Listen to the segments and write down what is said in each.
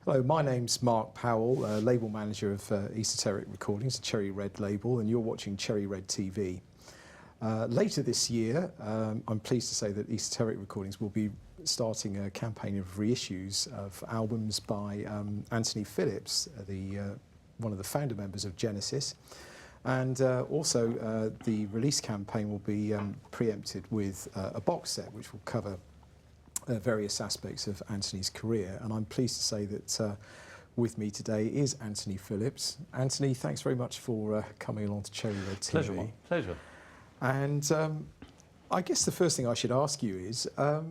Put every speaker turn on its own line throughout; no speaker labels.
Hello, my name's Mark Powell, label manager of Esoteric Recordings, a Cherry Red label, and you're watching Cherry Red TV. Later this year, I'm pleased to say that Esoteric Recordings will be starting a campaign of reissues of albums by Anthony Phillips, one of the founder members of Genesis. And also the release campaign will be preempted with a box set which will cover various aspects of Anthony's career. And I'm pleased to say that with me today is Anthony Phillips. Anthony, thanks very much for coming along to Cherry Red TV.
Pleasure, Mark. Pleasure.
And I guess the first thing I should ask you is, all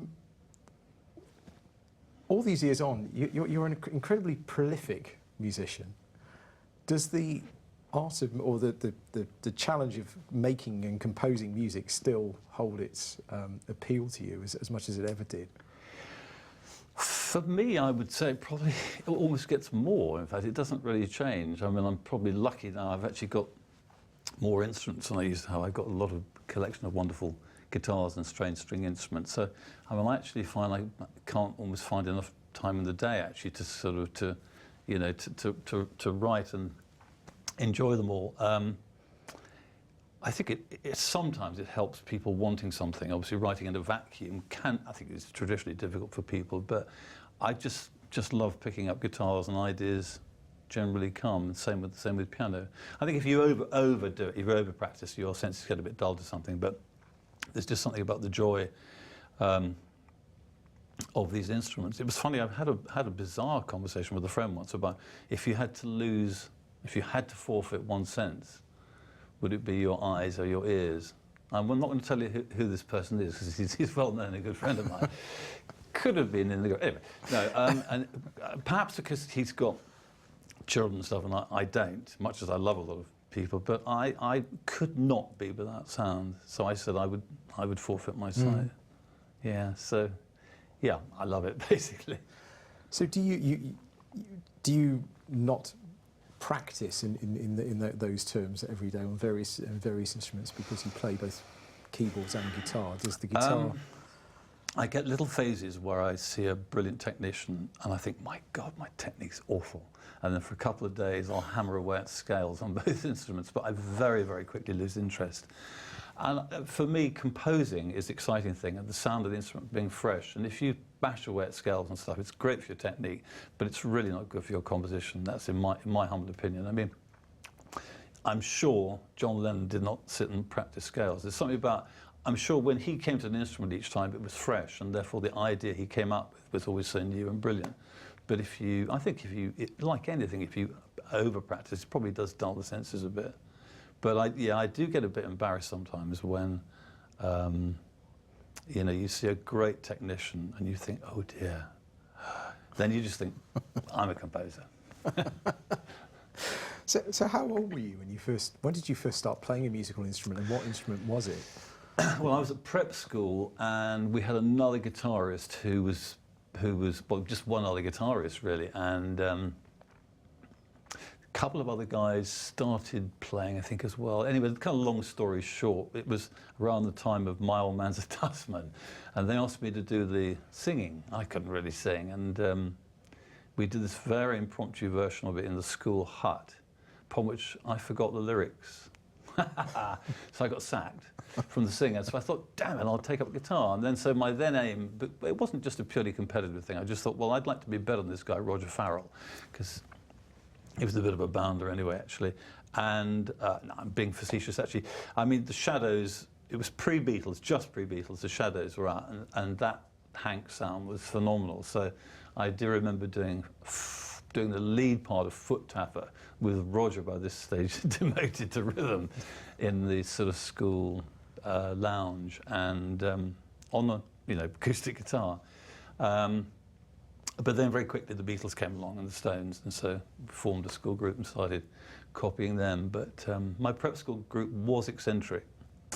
these years on, you're an incredibly prolific musician. Does the art of, or the challenge of making and composing music still hold its appeal to you as much as it ever did?
For me, I would say probably it almost gets more. In fact, it doesn't really change. I mean, I'm probably lucky now. I've actually got more instruments than I used to have. I've got a lot of collection of wonderful guitars and strange string instruments. So I mean, I actually find I can't almost find enough time in the day actually to sort of to write and enjoy them all. I think sometimes it helps people wanting something. Obviously, writing in a vacuum I think is traditionally difficult for people, but I just love picking up guitars, and ideas generally come. And same with piano. I think if you overdo it, if you over practice, your senses get a bit dull to something. But there's just something about the joy of these instruments. It was funny. I had a bizarre conversation with a friend once about if you had to forfeit one sense, would it be your eyes or your ears? I'm not going to tell you who this person is, because he's well known, a good friend of mine. Could have been in the... Anyway, no, and perhaps because he's got children and stuff, and I don't, much as I love a lot of people, but I could not be without sound. So I said I would forfeit my sight. Yeah, so, yeah, I love it, basically.
So do you not practice in those terms every day on various instruments, because you play both keyboards and guitar? Does the guitar...
I get little phases where I see a brilliant technician and I think, my God, my technique's awful. And then for a couple of days I'll hammer away at scales on both instruments, but I very, very quickly lose interest. And for me, composing is the exciting thing, and the sound of the instrument being fresh. And if you bash away at scales and stuff, it's great for your technique, but it's really not good for your composition. That's in my humble opinion. I mean, I'm sure John Lennon did not sit and practice scales. There's something about, I'm sure when he came to an instrument each time, it was fresh, and therefore the idea he came up with was always so new and brilliant. But I think like anything, if you over practice, it probably does dull the senses a bit. But I do get a bit embarrassed sometimes when, you see a great technician and you think, oh dear. Then you just think, I'm a composer.
So how old were you when did you first start playing a musical instrument, and what instrument was it?
Well, I was at prep school, and we had another guitarist who was well, just one other guitarist really, and a couple of other guys started playing, I think, as well. Anyway, kind of long story short, it was around the time of My Old Man's a Dustman, and they asked me to do the singing. I couldn't really sing, and we did this very impromptu version of it in the school hut, upon which I forgot the lyrics. So I got sacked from the singing. So I thought, damn it, I'll take up guitar. And then so my then aim, but it wasn't just a purely competitive thing. I just thought, well, I'd like to be better than this guy, Roger Farrell, because he was a bit of a bounder anyway, actually. And no, I'm being facetious, actually. I mean, the Shadows, it was pre-Beatles, just pre-Beatles, the Shadows were out, and that Hank sound was phenomenal. So I do remember doing the lead part of Foot Tapper with Roger, by this stage demoted to rhythm, in the sort of school lounge, and on a acoustic guitar. But then very quickly the Beatles came along and the Stones, and so we formed a school group and started copying them. But my prep school group was eccentric,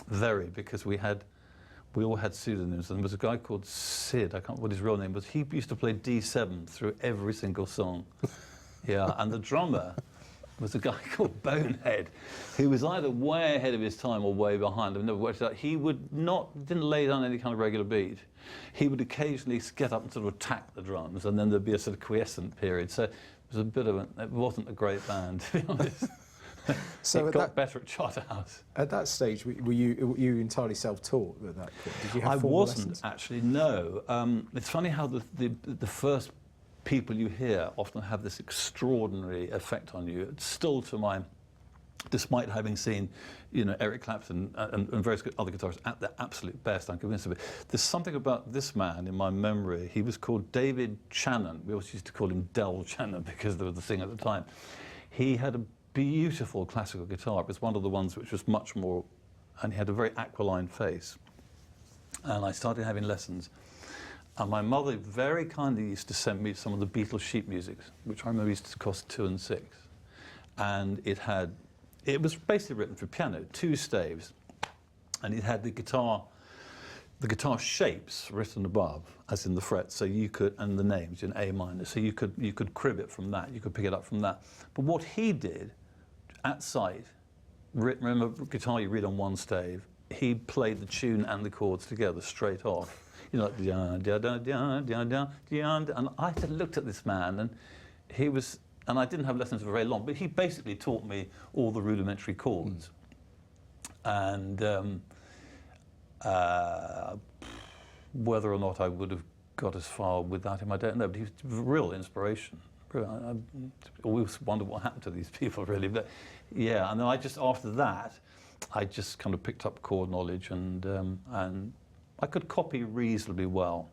very, because we all had pseudonyms, and there was a guy called Sid, I can't remember what his real name was. He used to play D7 through every single song. Yeah, and the drummer was a guy called Bonehead, who was either way ahead of his time or way behind. I've never worked it out. He didn't lay down any kind of regular beat. He would occasionally get up and sort of attack the drums, and then there'd be a sort of quiescent period. So it was a bit of it wasn't a great band, to be honest. So it got better at Charterhouse.
At that stage, were you entirely self-taught at that point? Did you have
I
formal
wasn't
lessons?
actually. No, it's funny how the first people you hear often have this extraordinary effect on you. It's still despite having seen, Eric Clapton and various other guitarists at their absolute best, I'm convinced of it. There's something about this man in my memory. He was called David Shannon. We always used to call him Del Shannon because there was the thing at the time. He had a beautiful classical guitar. It was one of the ones which was much more, and he had a very aquiline face. And I started having lessons. And my mother very kindly used to send me some of the Beatles sheet music, which I remember used to cost 2 and 6. And it was basically written for piano, 2 staves. And it had the guitar shapes written above, as in the frets, so you could, and the names in A minor, so you could crib it from that, you could pick it up from that. But what he did, at sight, remember guitar you read on 1 stave, he played the tune and the chords together straight off. Like da da da da da da da. And I looked at this man, and he was, and I didn't have lessons for very long, but he basically taught me all the rudimentary chords. And whether or not I would have got as far without him, I don't know. But he was a real inspiration. I always wonder what happened to these people, really. But yeah, and then after that, I just kind of picked up chord knowledge, and I could copy reasonably well.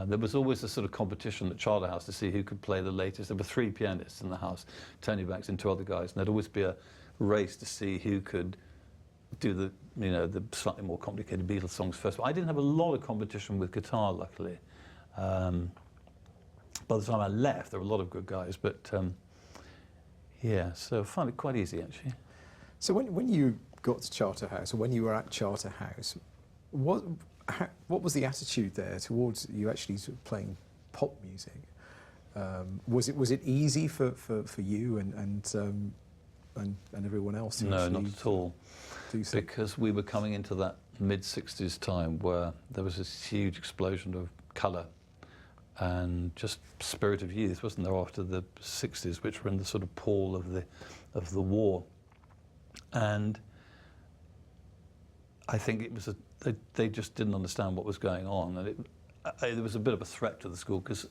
There was always a sort of competition at Charterhouse to see who could play the latest. There were 3 pianists in the house, Tony Banks and 2 other guys, and there'd always be a race to see who could do the slightly more complicated Beatles songs first. But I didn't have a lot of competition with guitar, luckily. By the time I left, there were a lot of good guys, but yeah, so I found it quite easy, actually.
So when you got to Charterhouse, or when you were at Charterhouse, what was the attitude there towards you actually sort of playing pop music? Was it easy for you and everyone else?
No, not at all. Because we were coming into that mid-60s time where there was this huge explosion of colour and just spirit of youth, wasn't there, after the 60s, which were in the sort of pall of the war. And I think it was they just didn't understand what was going on, and there was a bit of a threat to the school, because,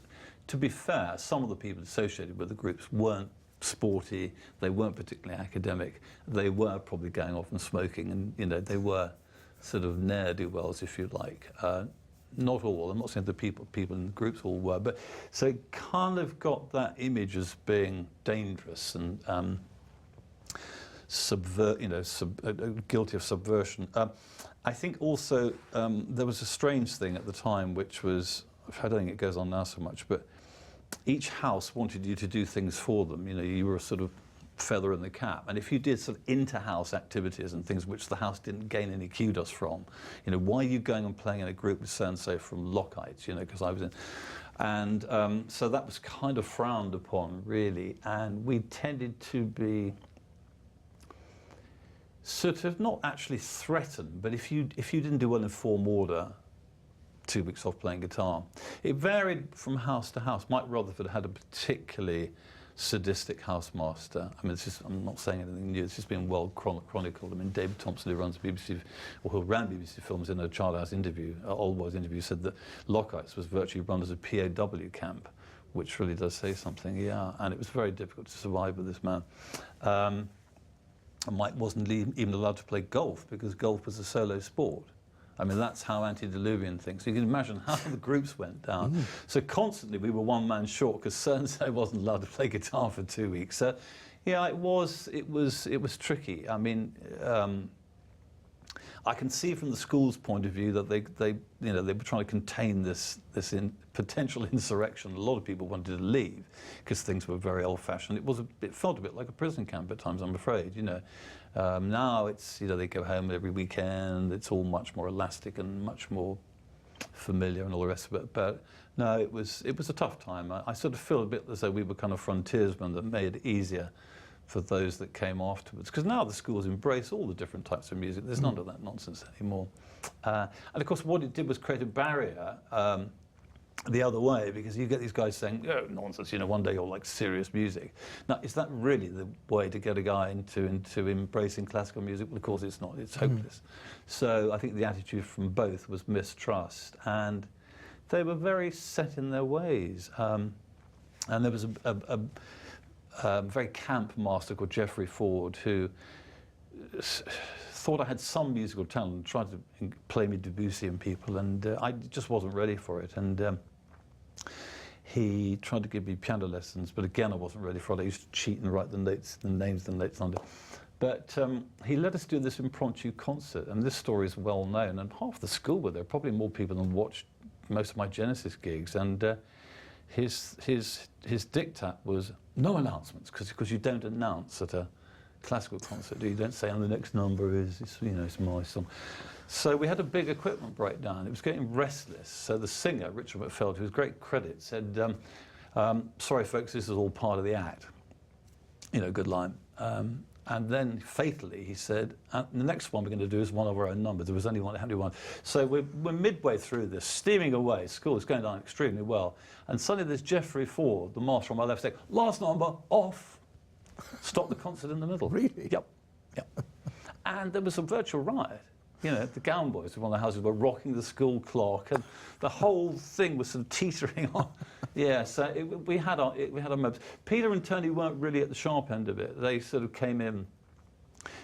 to be fair, some of the people associated with the groups weren't sporty, they weren't particularly academic, they were probably going off and smoking, and they were sort of ne'er-do-wells, if you like. Not all, I'm not saying the people in the groups all were, but so it kind of got that image as being dangerous and guilty of subversion. I think also there was a strange thing at the time, which was, I don't think it goes on now so much, but each house wanted you to do things for them. You were a sort of feather in the cap. And if you did sort of inter-house activities and things which the house didn't gain any kudos from, why are you going and playing in a group with so-and-so from Lockheit's, because I was in. And so that was kind of frowned upon, really. And we tended to be sort of not actually threatened, but if you didn't do well in form order, 2 weeks off playing guitar. It varied from house to house. Mike Rutherford had a particularly sadistic housemaster. I mean, I'm not saying anything new. It's just been well chronicled. I mean, David Thompson, who runs BBC, or who ran BBC Films, in a Charterhouse interview, Old Boys interview, said that Lockheit's was virtually run as a POW camp, which really does say something. Yeah, and it was very difficult to survive with this man. And Mike wasn't even allowed to play golf, because golf was a solo sport. I mean, that's how antediluvian things. So you can imagine how the groups went down. Mm. So constantly we were one man short, because so-and-so wasn't allowed to play guitar for 2 weeks. So, yeah, it was tricky. I mean, I can see from the school's point of view that they were trying to contain this potential insurrection. A lot of people wanted to leave because things were very old-fashioned. It felt a bit like a prison camp at times, I'm afraid. Now it's they go home every weekend. It's all much more elastic and much more familiar and all the rest of it. But no, it was a tough time. I sort of feel a bit as though we were kind of frontiersmen that made it easier for those that came afterwards. Because now the schools embrace all the different types of music. There's none of that nonsense anymore. And of course, what it did was create a barrier the other way, because you get these guys saying, oh, nonsense, you know, one day you'll like serious music. Now, is that really the way to get a guy into embracing classical music? Well, of course it's not. It's hopeless. So I think the attitude from both was mistrust, and they were very set in their ways. And there was a very camp master called Geoffrey Ford who thought I had some musical talent and tried to play me Debussy and people, and I just wasn't ready for it. And he tried to give me piano lessons, but again I wasn't ready for it. I used to cheat and write the notes, the names and notes under. But he let us do this impromptu concert, and this story is well known, and half the school were there, probably more people than watched most of my Genesis gigs. And his diktat was no announcements, because you don't announce at a classical concert. You don't say, and the next number is, you know, it's my song. So we had a big equipment breakdown. It was getting restless. So the singer, Richard McFeld, who was great credit, said, sorry folks, this is all part of the act. You know, good line. And then fatally he said, the next one we're going to do is one of our own numbers. There was only one. So we're midway through this, steaming away. School is going down extremely well. And suddenly there's Geoffrey Ford, the master on my left, saying, last number, off. Stop the concert in the middle.
Really?
Yep. And there was a virtual riot. You know, the Gown Boys of one of the houses were rocking the school clock, and the whole thing was sort of teetering on. Yeah, so we had our moments. Peter and Tony weren't really at the sharp end of it. They sort of came in.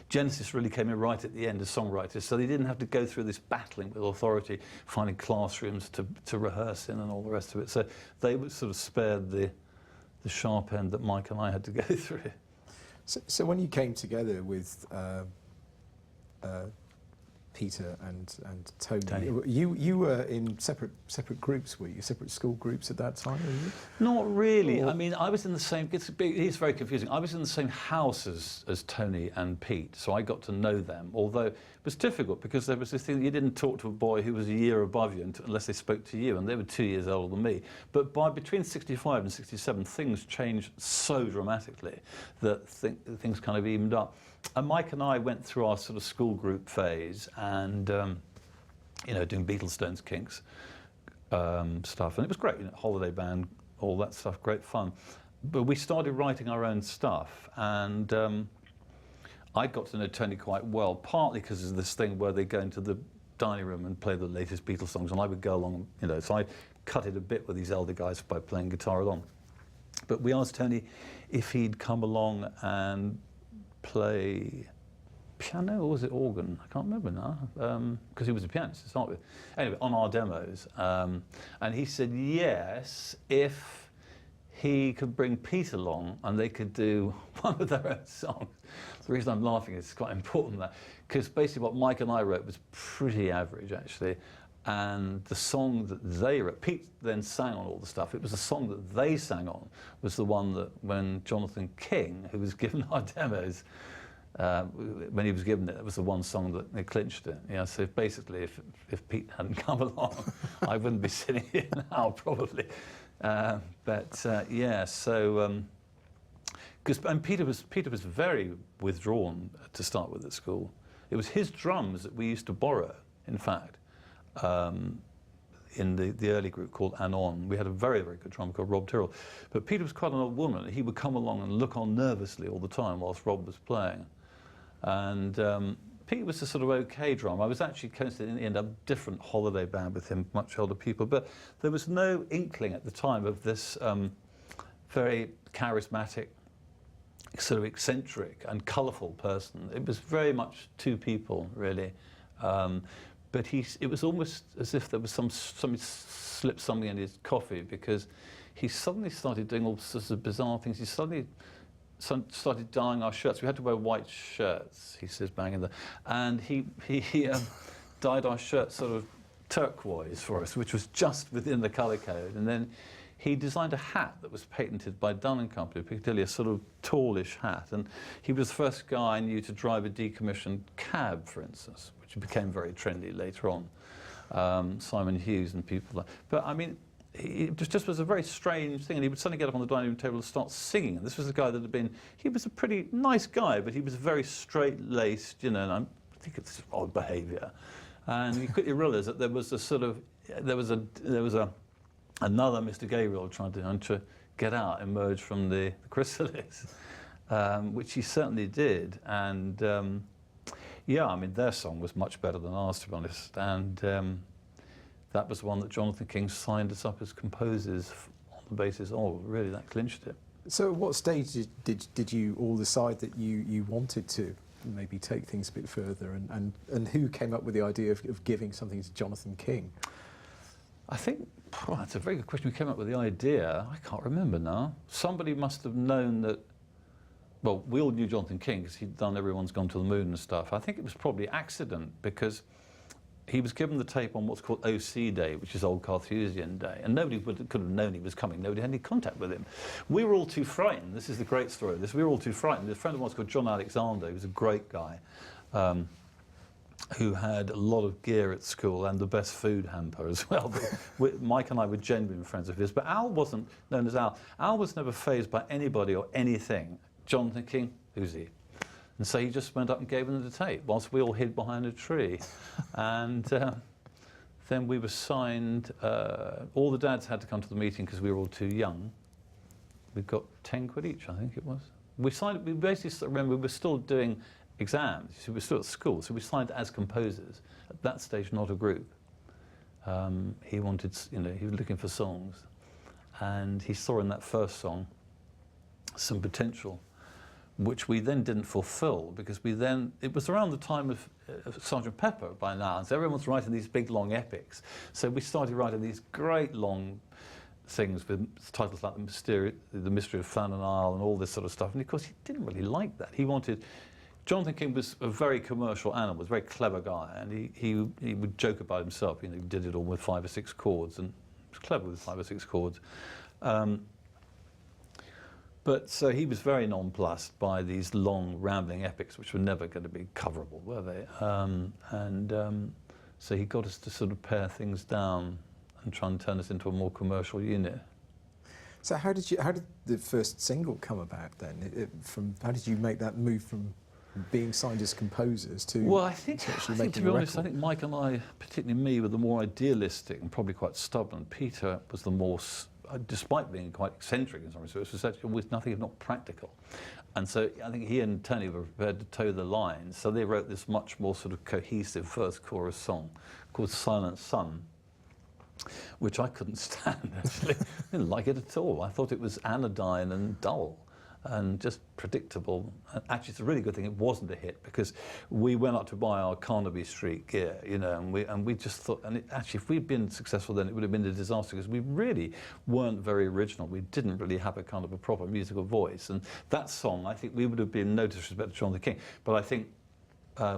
Genesis really came in right at the end as songwriters, so they didn't have to go through this battling with authority, finding classrooms to rehearse in and all the rest of it. So they were sort of spared the sharp end that Mike and I had to go through.
So when you came together with Peter and Tony. You were in separate groups, were you? Separate school groups at that time, were you?
Not really. I mean, I was in the same, it's very confusing. I was in the same house as Tony and Pete, so I got to know them, although it was difficult because there was this thing that you didn't talk to a boy who was a year above you unless they spoke to you, and they were 2 years older than me. But between 65 and 67, things changed so dramatically that things kind of evened up. And Mike and I went through our sort of school group phase and, you know, doing Beatles, Stones, Kinks stuff. And it was great, you know, holiday band, all that stuff, great fun. But we started writing our own stuff. And I got to know Tony quite well, partly because of this thing where they go into the dining room and play the latest Beatles songs. And I would go along, you know, so I cut it a bit with these elder guys by playing guitar along. But we asked Tony if he'd come along and play piano, or was it organ? I can't remember now, because he was a pianist to start with. Anyway, on our demos, and he said yes if he could bring Pete along and they could do one of their own songs. The reason I'm laughing is it's quite important that, because basically what Mike and I wrote was pretty average actually, and the song that they wrote, Pete then sang on all the stuff. It was the song that they sang on was the one that when Jonathan King, who was given our demos, when he was given it, it was the one song that they clinched it. Yeah, so basically, if Pete hadn't come along, I wouldn't be sitting here now probably. Yeah, so and Peter was very withdrawn to start with at school. It was his drums that we used to borrow, in fact. In the early group called Anon. We had a very, very good drummer called Rob Tyrrell. But Peter was quite an old woman. He would come along and look on nervously all the time whilst Rob was playing. And Pete was a sort of okay drummer. I was actually considered in a different holiday band with him, much older people. But there was no inkling at the time of this very charismatic, sort of eccentric and colourful person. It was very much two people, really. But it was almost as if there was somebody slipped something in his coffee, because he suddenly started doing all sorts of bizarre things. He suddenly started dyeing our shirts. We had to wear white shirts, he says, bang in there. And he dyed our shirts sort of turquoise for us, which was just within the colour code. And then he designed a hat that was patented by Dunn & Company, Piccadilly, a sort of tallish hat. And he was the first guy I knew to drive a decommissioned cab, for instance, which became very trendy later on. Simon Hughes and people like that. But I mean, it just was a very strange thing, and he would suddenly get up on the dining room table and start singing. And this was a guy that had been, he was a pretty nice guy, but he was very straight-laced, you know, and I think it's odd behaviour. And he quickly realised that there was a sort of, there was another Mr. Gabriel trying to get out, emerge from the chrysalis, which he certainly did. And yeah, I mean, their song was much better than ours, to be honest. And that was one that Jonathan King signed us up as composers on the basis, oh, really, that clinched it.
So at what stage did you all decide that you wanted to maybe take things a bit further, and who came up with the idea of giving something to Jonathan King?
I think, that's a very good question. We came up with the idea, I can't remember now. Somebody must have known that, well, we all knew Jonathan King because he'd done Everyone's Gone to the Moon and stuff. I think it was probably accident, because he was given the tape on what's called OC Day, which is Old Carthusian Day, and nobody could have known he was coming. Nobody had any contact with him. We were all too frightened. This is the great story of this. We were all too frightened. A friend of mine called John Alexander, who was a great guy, who had a lot of gear at school and the best food hamper as well. Mike and I were genuine friends of his, but Al wasn't known as Al. Al was never fazed by anybody or anything. Jonathan King, who's he? And so he just went up and gave them the tape whilst we all hid behind a tree. And then we were signed. All the dads had to come to the meeting because we were all too young. We got 10 quid each, I think it was. We signed, we basically, remember, we were still doing exams. So we were still at school, so we signed as composers. At that stage, not a group. He wanted, you know, he was looking for songs. And he saw in that first song some potential, which we then didn't fulfill, because it was around the time of Sgt. Pepper by now, and so everyone's writing these big long epics. So we started writing these great long things with titles like The Mystery of Flannan Isle and all this sort of stuff. And of course, he didn't really like that. He wanted, Jonathan King was a very commercial animal, was a very clever guy, and he would joke about himself. You know, he did it all with 5 or 6 chords, and he was clever with 5 or 6 chords. But so he was very nonplussed by these long, rambling epics, which were never going to be coverable, were they? So he got us to sort of pare things down and try and turn us into a more commercial unit.
So how did the first single come about then? How did you make that move from being signed as composers to?
Well, I think to be honest, I think Mike and I, particularly me, were the more idealistic and probably quite stubborn. Peter was the more, despite being quite eccentric in some respects, was actually with nothing if not practical. And so I think he and Tony were prepared to toe the line. So they wrote this much more sort of cohesive first chorus song called Silent Sun, which I couldn't stand, actually. I didn't like it at all. I thought it was anodyne and dull and just predictable. And actually, it's a really good thing it wasn't a hit, because we went up to buy our Carnaby Street gear, you know, and we just thought, and actually, if we'd been successful then, it would have been a disaster, because we really weren't very original. We didn't really have a kind of a proper musical voice. And that song, I think we would have been, no disrespect to Jonathan King, but I think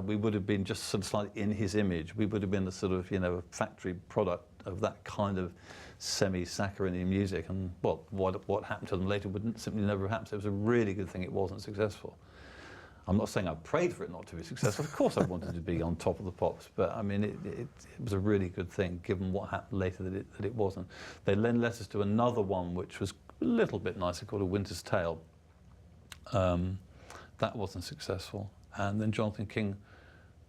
we would have been just sort of slightly in his image. We would have been a sort of, you know, a factory product of that kind of semi-saccharine music, and well, what happened to them later would simply never have happened. So it was a really good thing it wasn't successful. I'm not saying I prayed for it not to be successful. Of course I wanted to be on top of the pops, but I mean, it was a really good thing, given what happened later that it wasn't. They then let us do another one, which was a little bit nicer, called A Winter's Tale. That wasn't successful. And then Jonathan King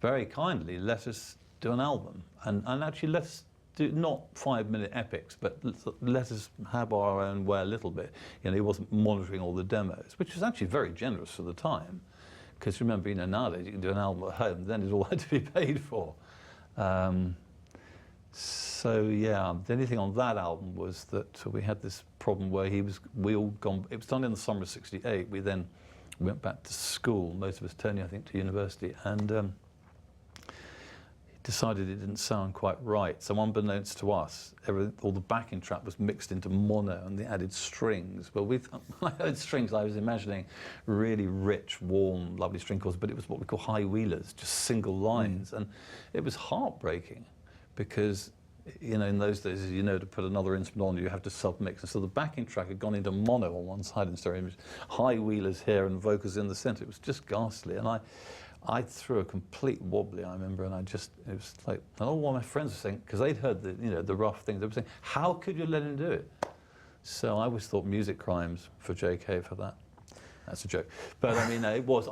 very kindly let us do an album, and actually let us do not 5-minute epics, but let us have our own way a little bit. You know, he wasn't monitoring all the demos, which was actually very generous for the time. Because remember, you know, nowadays you can do an album at home, then it all had to be paid for. So yeah, the only thing on that album was that we had this problem where it was done in the summer of '68. We then went back to school, most of us Tony, I think, to university, and decided it didn't sound quite right. So unbeknownst to us, all the backing track was mixed into mono, and they added strings. But when I heard strings, I was imagining really rich, warm, lovely string chords, but it was what we call high wheelers, just single lines. And it was heartbreaking, because, you know, in those days, as you know, to put another instrument on, you have to sub-mix. And so the backing track had gone into mono on one side in stereo image, high wheelers here and vocals in the center. It was just ghastly. And I threw a complete wobbly, I remember, and it was like, and all my friends were saying, because they'd heard the rough things, they were saying, how could you let him do it? So I always thought music crimes for JK for that. That's a joke. But I mean, it was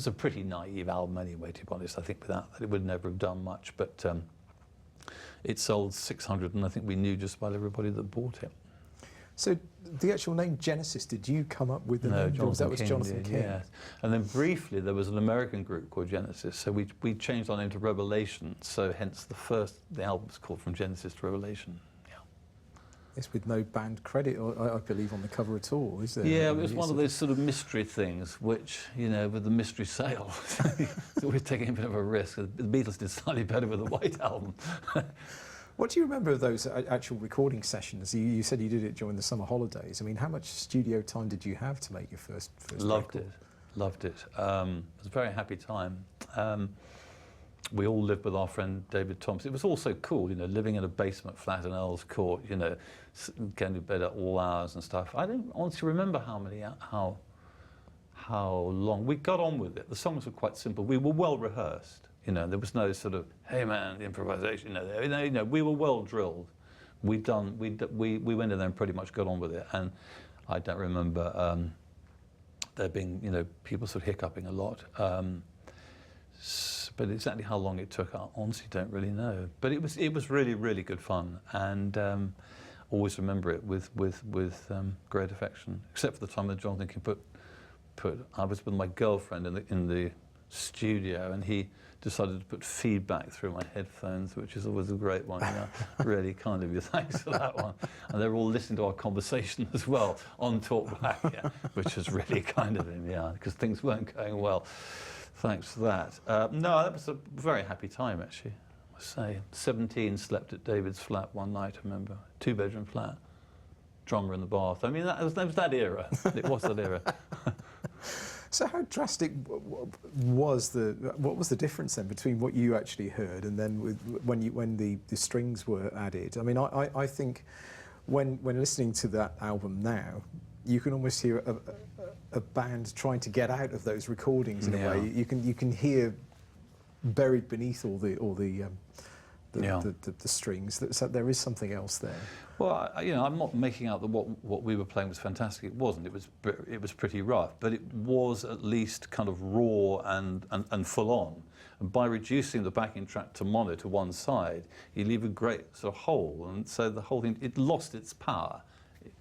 a pretty naive album anyway, to be honest. I think without that, it would never have done much, but it sold 600, and I think we knew just about everybody that bought it.
So the actual name Genesis, did you come up with the name?
Jonathan
That was
King
Jonathan
did,
King.
yes. And then briefly there was an American group called Genesis, so we changed our name to Revelation, so hence the album was called From Genesis to Revelation. Yeah.
It's with no band credit, I believe, on the cover at all, is there?
Yeah, it was one of those sort of mystery things, which, with the mystery sale, so we're taking a bit of a risk. The Beatles did slightly better with the White Album.
What do you remember of those actual recording sessions? You said you did it during the summer holidays. I mean, how much studio time did you have to make your first
Loved
record?
Loved it. It was a very happy time. We all lived with our friend David Thompson. It was also cool, living in a basement flat in Earl's Court, going to bed at all hours and stuff. I don't honestly remember how long. We got on with it. The songs were quite simple. We were well rehearsed. There was no sort of, hey man, improvisation. We were well drilled. We went in there and pretty much got on with it. And I don't remember there being, people sort of hiccuping a lot. But exactly how long it took, I honestly don't really know. But it was really, really good fun, and always remember it with great affection. Except for the time that Jonathan King I was with my girlfriend in the studio, and he decided to put feedback through my headphones, which is always a great one. Really kind of you. Thanks for that one. And they were all listening to our conversation as well on talkback, which was really kind of him, because things weren't going well. Thanks for that. No, that was a very happy time, actually. I must say, 17, slept at David's flat one night, I remember. 2-bedroom flat, drummer in the bath. I mean, that was that era. It was that era.
So how drastic was what was the difference then between what you actually heard and then when the strings were added? I mean, I think when listening to that album now, you can almost hear a band trying to get out of those recordings in a way. You can hear buried beneath all the strings. So there is something else there.
Well, I'm not making out that what we were playing was fantastic. It wasn't. It was pretty rough, but it was at least kind of raw and full on. And by reducing the backing track to mono to one side, you leave a great sort of hole, and so the whole thing it lost its power.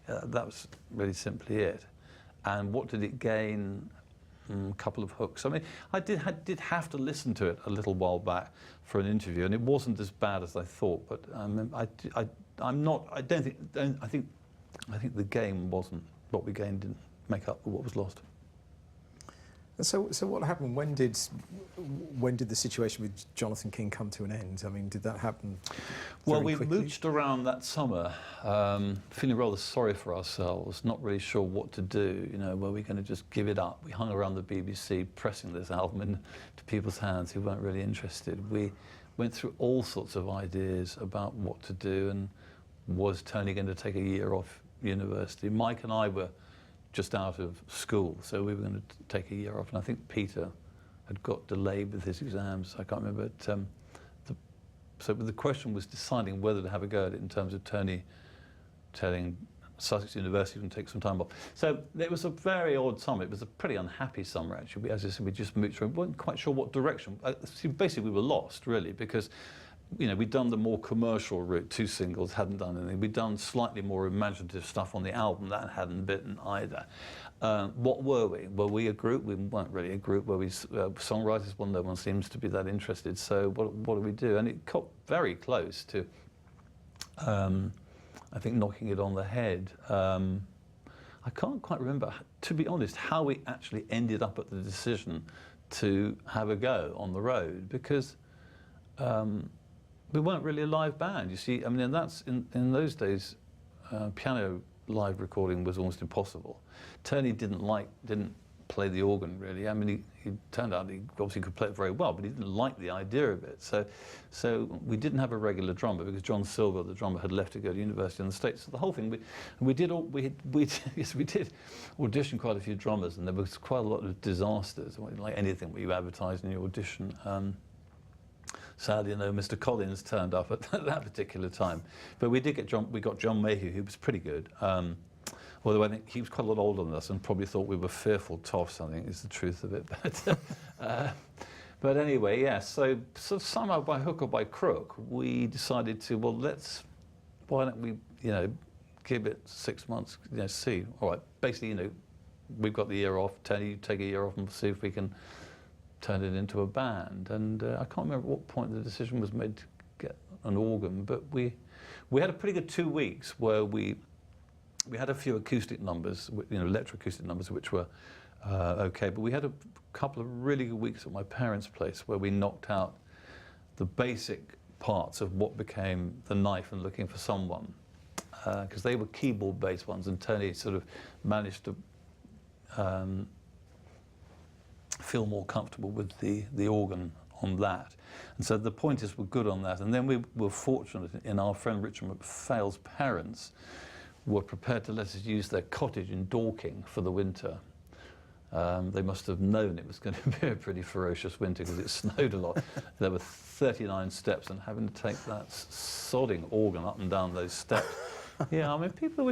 That was really simply it. And what did it gain? A couple of hooks. I mean, I did have to listen to it a little while back for an interview, and it wasn't as bad as I thought. But I think the game wasn't what we gained didn't make up for what was lost.
And so what happened? When did the situation with Jonathan King come to an end? I mean, did that happen?
Well, we
quickly?
mooched around that summer, feeling rather sorry for ourselves, not really sure what to do. Were we going to just give it up? We hung around the BBC pressing this album into people's hands who weren't really interested. We went through all sorts of ideas about what to do, and was Tony going to take a year off university? Mike and I were just out of school, so we were going to take a year off, and I think Peter had got delayed with his exams. I can't remember. So the question was deciding whether to have a go at it in terms of Tony telling Sussex University to take some time off. So it was a very odd summer. It was a pretty unhappy summer, actually. As I said, we just mooched around. We weren't quite sure what direction. Basically, we were lost, really, because we'd done the more commercial route, 2 singles, hadn't done anything. We'd done slightly more imaginative stuff on the album, that hadn't bitten either. What were we? Were we a group? We weren't really a group. Were we songwriters? Well, no one seems to be that interested. So what do we do? And it got very close to, I think, knocking it on the head. I can't quite remember, to be honest, how we actually ended up at the decision to have a go on the road, because we weren't really a live band, you see. I mean, and that's in those days, piano live recording was almost impossible. Tony didn't play the organ, really. I mean, he turned out he obviously could play it very well, but he didn't like the idea of it. So we didn't have a regular drummer because John Silver, the drummer, had left to go to university in the States. So the whole thing, we did audition quite a few drummers, and there was quite a lot of disasters, like anything where you advertise in your audition. Sadly, Mr. Collins turned up at that particular time, but we got John Mayhew, who was pretty good. Although I think he was quite a lot older than us and probably thought we were fearful toffs, I think is the truth of it. But anyway, yeah, so somehow by hook or by crook, we decided to, well, why don't we, give it 6 months, see. All right, basically, we've got the year off, Tony, take a year off and see if we can turn it into a band. And I can't remember at what point the decision was made to get an organ, but we had a pretty good 2 weeks where we had a few acoustic numbers, electroacoustic numbers, which were okay, but we had a couple of really good weeks at my parents' place where we knocked out the basic parts of what became The Knife and Looking for Someone, because they were keyboard-based ones, and Tony sort of managed to feel more comfortable with the organ on that. And so the pointers were good on that. And then we were fortunate in our friend Richard McPhail's parents were prepared to let us use their cottage in Dorking for the winter. They must have known it was going to be a pretty ferocious winter because it snowed a lot. There were 39 steps, and having to take that sodding organ up and down those steps. Yeah, I mean, people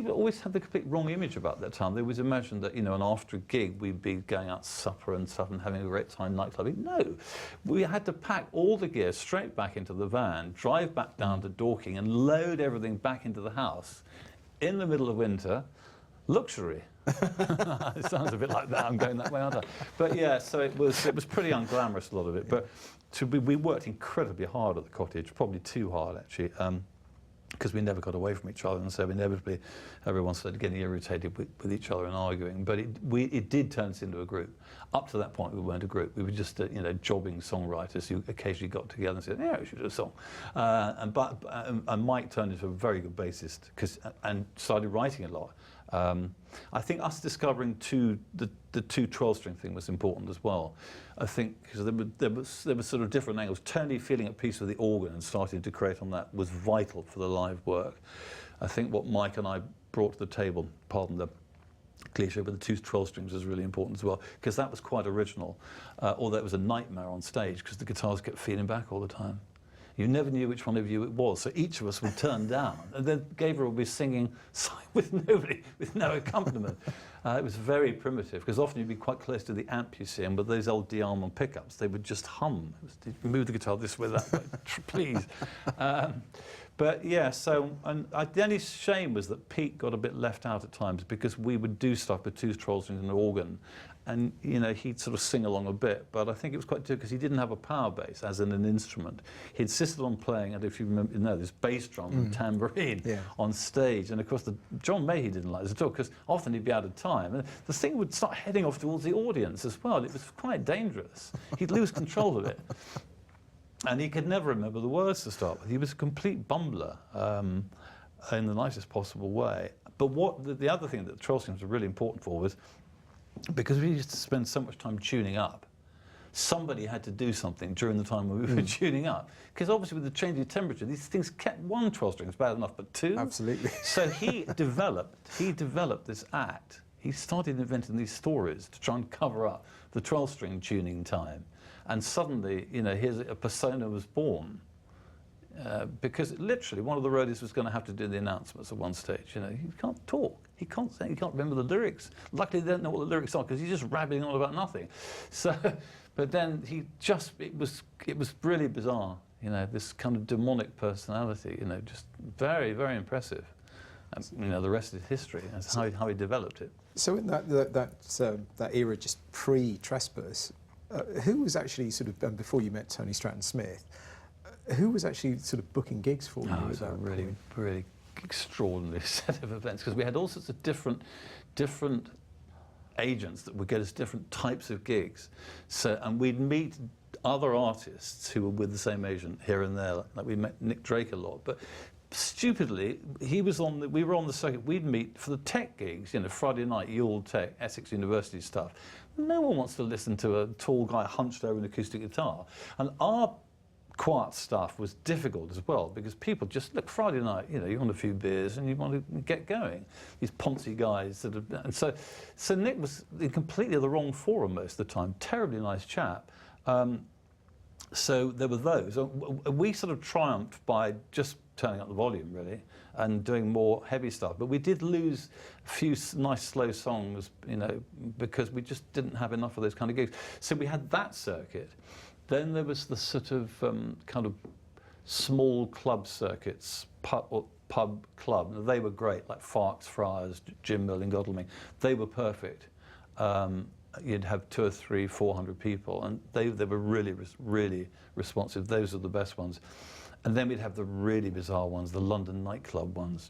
always had the complete wrong image about that time. They always imagined that, and after a gig, we'd be going out supper and stuff and having a great time nightclubbing. No, we had to pack all the gear straight back into the van, drive back down to Dorking and load everything back into the house in the middle of winter. Luxury. It sounds a bit like that. I'm going that way, aren't I? But yeah, so it was pretty unglamorous, a lot of it. But we worked incredibly hard at the cottage, probably too hard, actually. Because we never got away from each other, and so inevitably everyone started getting irritated with each other and arguing. But it did turn us into a group. Up to that point, we weren't a group. We were just jobbing songwriters who occasionally got together and said, "Yeah, we should do a song." And Mike turned into a very good bassist and started writing a lot. I think us discovering the two 12-string thing was important as well. I think because there were sort of different angles. Tony feeling at peace with the organ and starting to create on that was vital for the live work. I think what Mike and I brought to the table, pardon the cliche, but the two 12-strings was really important as well, because that was quite original, although it was a nightmare on stage because the guitars kept feeding back all the time. You never knew which one of you it was, so each of us would turn down, and then Gabriel would be singing with nobody, with no accompaniment. It was very primitive, because often you'd be quite close to the amp, you see, and with those old D-Armand pickups, they would just hum. Move the guitar this way, that way, please. But yeah, the only shame was that Pete got a bit left out at times, because we would do stuff with two 12-strings and an organ, and he'd sort of sing along a bit, but I think it was quite difficult because he didn't have a power bass as in an instrument. He insisted on playing, and if you remember, this bass drum and tambourine on stage, and of course John Mayhew didn't like this at all, because often he'd be out of time, and the thing would start heading off towards the audience as well. It was quite dangerous. He'd lose control of it. And he could never remember the words to start with. He was a complete bumbler in the nicest possible way. But the other thing that the 12-strings were really important for was, because we used to spend so much time tuning up, somebody had to do something during the time when we were tuning up. Because obviously with the change of temperature, these things kept one 12-string bad enough, but two?
Absolutely. So
he developed this act. He started inventing these stories to try and cover up the 12-string tuning time. And suddenly, a persona was born. Because literally one of the roadies was going to have to do the announcements at one stage. He can't talk, he can't sing, he can't remember the lyrics. Luckily they don't know what the lyrics are because he's just rabbiting on about nothing. So, but then it was really bizarre. This kind of demonic personality. Just very, very impressive. And the rest is history. That's how he developed it.
So in that era, just pre-Trespass, who was actually sort of before you met Tony Stratton-Smith? Who was actually sort of booking gigs for you?
It was a really, really extraordinary set of events, because we had all sorts of different agents that would get us different types of gigs. And we'd meet other artists who were with the same agent here and there. Like we met Nick Drake a lot, but stupidly, we were on the circuit. We'd meet for the tech gigs, Friday night, Youll Tech, Essex University stuff. No one wants to listen to a tall guy hunched over an acoustic guitar. And our quiet stuff was difficult as well, because people just, look, Friday night, you want a few beers and you want to get going. These poncy guys and so Nick was in completely the wrong forum most of the time. Terribly nice chap. So there were those. We sort of triumphed by just turning up the volume, really, and doing more heavy stuff. But we did lose a few nice slow songs, because we just didn't have enough of those kind of gigs. So we had that circuit. Then there was the sort of kind of small club circuits, pub club. They were great, like Farks, Friars, Jim Mill in Godalming. They were perfect. You'd have 200 or 300, 400 people, and they were really, really responsive. Those are the best ones. And then we'd have the really bizarre ones, the London nightclub ones,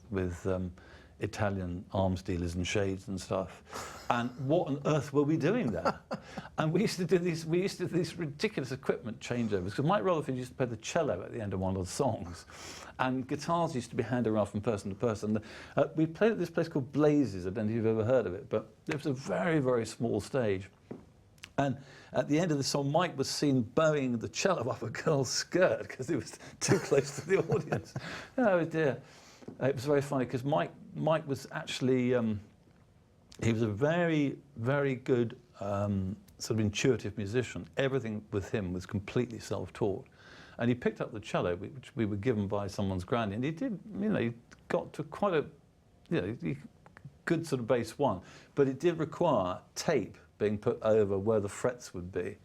with Italian arms dealers and shades and stuff. And what on earth were we doing there? And we used to do these ridiculous equipment changeovers, because Mike Rutherford used to play the cello at the end of one of the songs, and guitars used to be handed around from person to person. We played at this place called Blazes. I don't know if you've ever heard of it, but it was a very, very small stage. And at the end of the song, Mike was seen bowing the cello up a girl's skirt because it was too close to the audience. Oh dear. It was very funny, because Mike was actually, he was a very, very good sort of intuitive musician. Everything with him was completely self-taught. And he picked up the cello, which we were given by someone's granny, and he did, he got to quite a, good sort of bass one. But it did require tape being put over where the frets would be.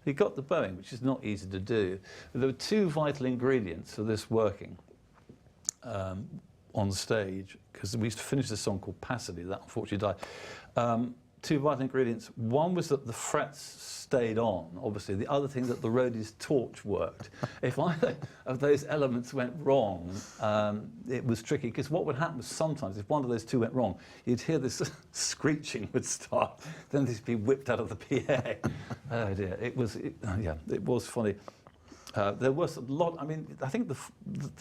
He got the bowing, which is not easy to do. But there were two vital ingredients for this working on stage, because we used to finish this song called Passively, that unfortunately died. Two vital ingredients. One was that the frets stayed on, obviously. The other thing, that the roadie's torch worked. If either of those elements went wrong, it was tricky, because what would happen was sometimes, if one of those two went wrong, you'd hear this screeching would start, then they'd be whipped out of the PA. Oh dear, it was funny. There was a lot. I mean, I think the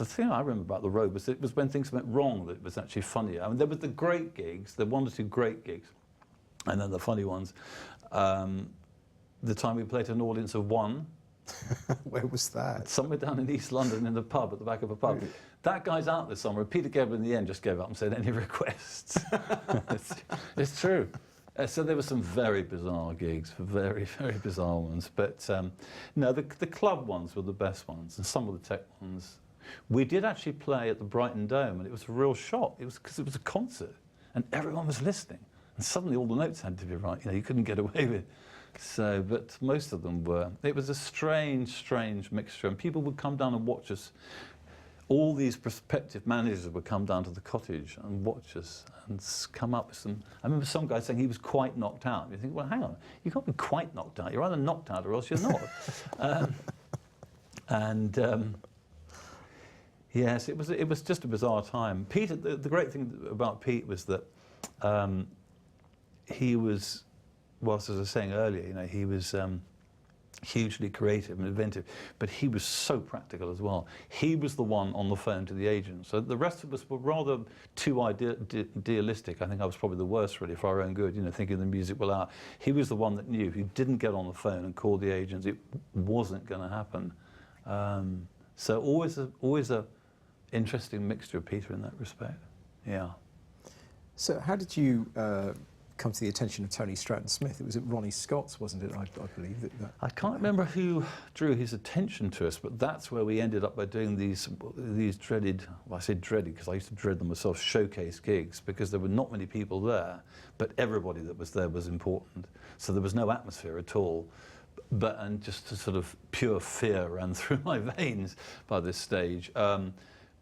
thing I remember about the road was it was when things went wrong that it was actually funnier. I mean, there was the great gigs, the 1 or 2 great gigs, and then the funny ones. The time we played to an audience of 1.
Where was that?
Somewhere down in East London, in the pub, at the back of a pub. Really? That guy's out this summer. Peter Gabriel in the end just gave up and said, any requests? It's true. So there were some very bizarre gigs, very, very bizarre ones. But no, the club ones were the best ones, and some of the tech ones. We did actually play at the Brighton Dome, and it was a real shock. It was because it was a concert, and everyone was listening. And suddenly all the notes had to be right. You couldn't get away with it. So, but most of them were. It was a strange, strange mixture, and people would come down and watch us. All these prospective managers would come down to the cottage and watch us and come up with some. I remember some guy saying he was quite knocked out. You think, well, hang on, you can't be quite knocked out. You're either knocked out or else you're not. Yes, it was just a bizarre time. Peter, the great thing about Pete was that he was, whilst as I was saying earlier, he was hugely creative and inventive, but he was so practical as well. He was the one on the phone to the agent. So the rest of us were rather too idealistic. I think I was probably the worst, really, for our own good, thinking the music will out. He was the one that knew if he didn't get on the phone and call the agents, it wasn't going to happen. So always a interesting mixture of Peter in that respect. Yeah.
So how did you come to the attention of Tony Stratton-Smith? It was at Ronnie Scott's, wasn't it, I believe?
I can't remember who drew his attention to us, but that's where we ended up by doing these dreaded, well, I say dreaded because I used to dread them myself, showcase gigs, because there were not many people there, but everybody that was there was important. So there was no atmosphere at all. And just a sort of pure fear ran through my veins by this stage,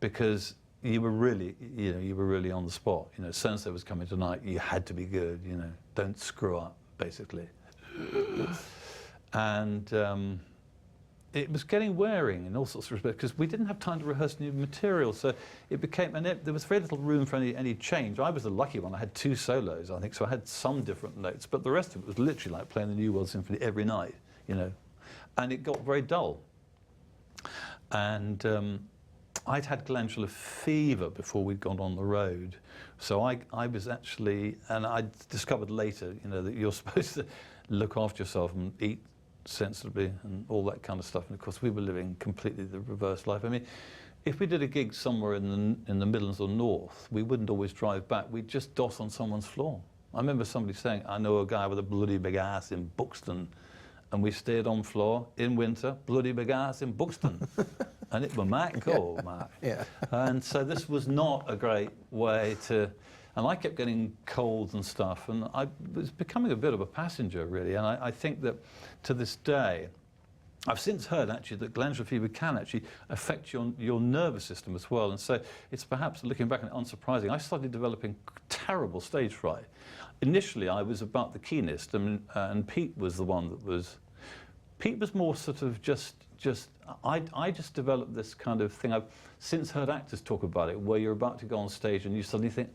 because you were really on the spot. So-and-so was coming tonight, you had to be good, don't screw up, basically. And it was getting wearing in all sorts of respects, because we didn't have time to rehearse new material, so it became, and there was very little room for any change. I was the lucky one, I had 2 solos, I think, so I had some different notes, but the rest of it was literally like playing the New World Symphony every night, and it got very dull. And I'd had glandular fever before we'd gone on the road. So I was actually, and I discovered later, you know, that you're supposed to look after yourself and eat sensibly and all that kind of stuff. And of course, we were living completely the reverse life. I mean, if we did a gig somewhere in the Midlands or North, we wouldn't always drive back. We'd just doss on someone's floor. I remember somebody saying, I know a guy with a bloody big ass in Buxton. And we stayed on floor in winter, bloody big ass in Buxton. And it was Mac cool, Mac.
Yeah.
And so this was not a great way to, and I kept getting colds and stuff, and I was becoming a bit of a passenger, really. And I think that to this day, I've since heard actually that glandular fever can actually affect your nervous system as well. And so it's perhaps, looking back on it, unsurprising. I started developing terrible stage fright. Initially, I was about the keenest, and Pete was the one that was. Pete was more sort of I just developed this kind of thing. I've since heard actors talk about it, where you're about to go on stage and you suddenly think,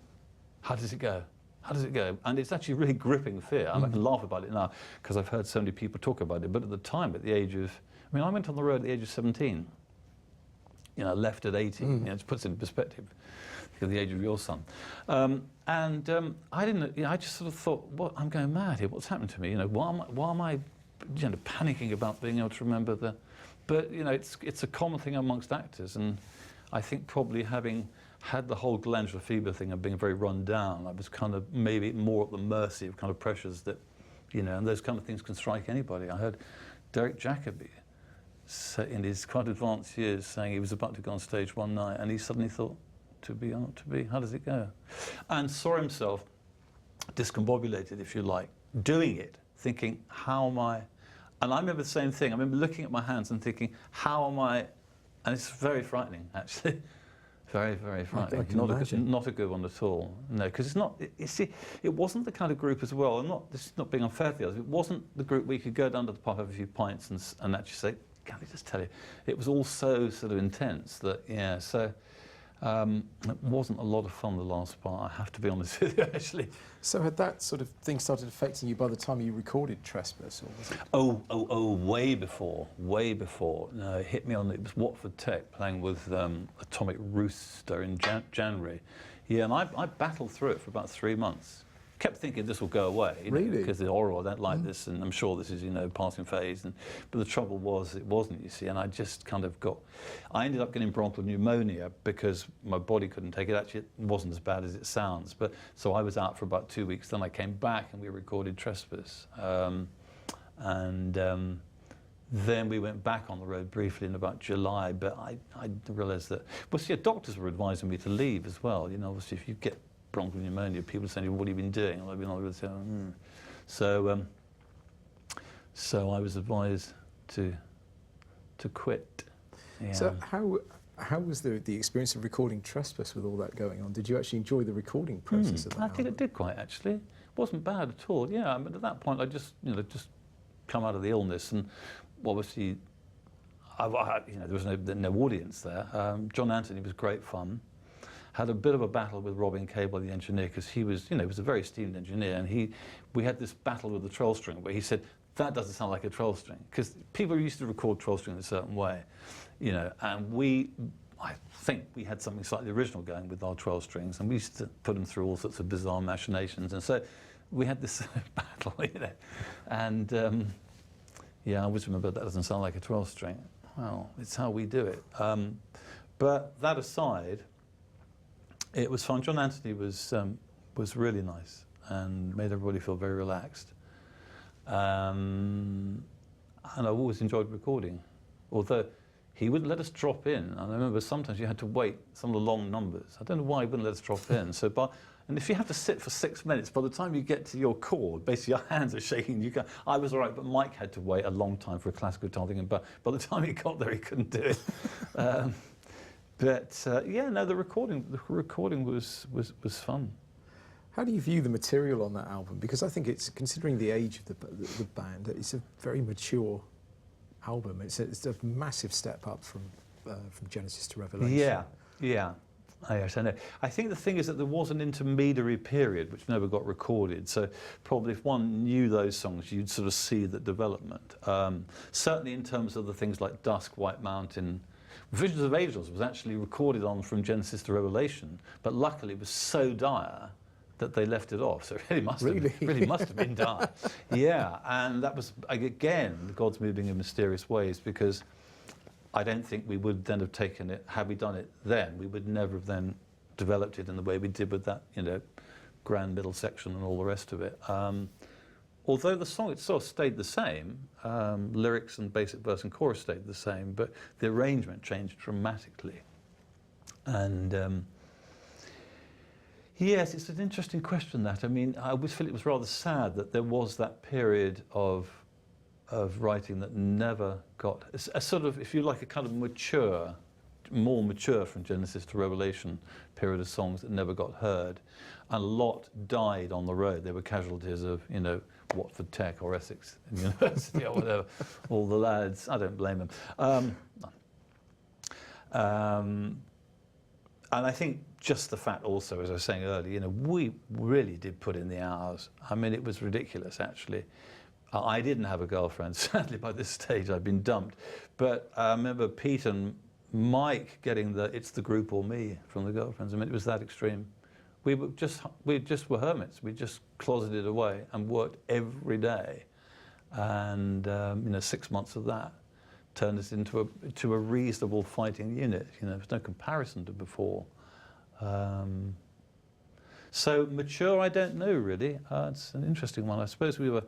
how does it go? How does it go? And it's actually really gripping fear. I can laugh about it now because I've heard so many people talk about it. But at the time, at the age of, I mean, I went on the road at the age of 17. You know, left at 18. You know, it puts it in perspective. At the age of your son, I didn't. You know, I just sort of thought, "What? I'm going mad here. What's happened to me? You know, why am I, you know, panicking about being able to remember the?" But you know, it's a common thing amongst actors, and I think probably having had the whole glandular fever thing and being very run down, I was kind of maybe more at the mercy of kind of pressures that, you know, and those kind of things can strike anybody. I heard Derek Jacobi in his quite advanced years saying he was about to go on stage one night, and he suddenly thought, to be or not to be, how does it go? And saw himself discombobulated, if you like, doing it, thinking, how am I? And I remember the same thing. I remember looking at my hands and thinking, how am I? And it's very frightening, actually. Very, very frightening. Not a good one at all. No, because it's not, you see, it wasn't the kind of group as well, this is not being unfair to the others, it wasn't the group where you could go down to the pub, have a few pints and actually say, can I just tell you? It was all so sort of intense that, yeah, so, it wasn't a lot of fun, the last part, I have to be honest with you, actually.
So had that sort of thing started affecting you by the time you recorded Trespass, or was it?
Oh, way before. No, it hit me it was Watford Tech playing with Atomic Rooster in January. Yeah, and I battled through it for about 3 months. Kept thinking this will go away,
really?
Because the oral, I don't like this, and I'm sure this is, you know, passing phase. But the trouble was, it wasn't, you see, and I just kind of I ended up getting bronchial pneumonia because my body couldn't take it. Actually, it wasn't as bad as it sounds. But so I was out for about 2 weeks. Then I came back and we recorded Trespass, then we went back on the road briefly in about July. But I realised that, well, see, doctors were advising me to leave as well. You know, obviously, if you get bronchial pneumonia, people are saying, what have you been doing? And I've been on the road saying, So I was advised to quit. Yeah.
So how was the experience of recording Trespass with all that going on? Did you actually enjoy the recording process of that?
I think it did quite, actually. It wasn't bad at all. Yeah, but at that point I just come out of the illness, and obviously there was no audience there. John Anthony was great fun. Had a bit of a battle with Robin Cable, the engineer, because he was, was a very esteemed engineer, and we had this battle with the 12 string where he said, that doesn't sound like a 12 string, because people used to record 12 string in a certain way, and I think we had something slightly original going with our 12 strings, and we used to put them through all sorts of bizarre machinations, and so we had this battle, and I always remember that doesn't sound like a 12 string. Well, it's how we do it. But that aside, it was fun. John Anthony was really nice and made everybody feel very relaxed. And I've always enjoyed recording, although he wouldn't let us drop in. And I remember sometimes you had to wait some of the long numbers. I don't know why he wouldn't let us drop in. And if you have to sit for 6 minutes, by the time you get to your chord, basically your hands are shaking. I was all right, but Mike had to wait a long time for a classical guitar thing. But by the time he got there, he couldn't do it. The recording was fun.
How do you view the material on that album? Because I think it's, considering the age of the band, it's a very mature album. It's a massive step up from Genesis to Revelation.
Yeah. Yes, I know. I think the thing is that there was an intermediary period which never got recorded. So probably if one knew those songs, you'd sort of see the development. Certainly in terms of the things like Dusk, White Mountain, Visions of Angels was actually recorded on From Genesis to Revelation, but luckily it was so dire that they left it off. So it really must have been dire. Yeah, and that was, again, God's moving in mysterious ways, because I don't think we would then have taken it, had we done it then, we would never have then developed it in the way we did with that, grand middle section and all the rest of it. Although the song itself stayed the same, lyrics and basic verse and chorus stayed the same, but the arrangement changed dramatically. And yes, it's an interesting question, that. I mean, I always feel it was rather sad that there was that period of writing that never got a sort of, if you like, a kind of more mature From Genesis to Revelation period of songs that never got heard. And a lot died on the road. They were casualties of, Watford Tech or Essex University or whatever. All the lads, I don't blame them. And I think just the fact also, as I was saying earlier, we really did put in the hours. I mean, it was ridiculous, actually. I didn't have a girlfriend, sadly, by this stage. I'd been dumped. But I remember Pete and Mike getting it's the group or me from the girlfriends. I mean, it was that extreme. We just were hermits. We just closeted away and worked every day. And 6 months of that turned us into a reasonable fighting unit. There's no comparison to before. So mature, I don't know really. It's an interesting one. I suppose we were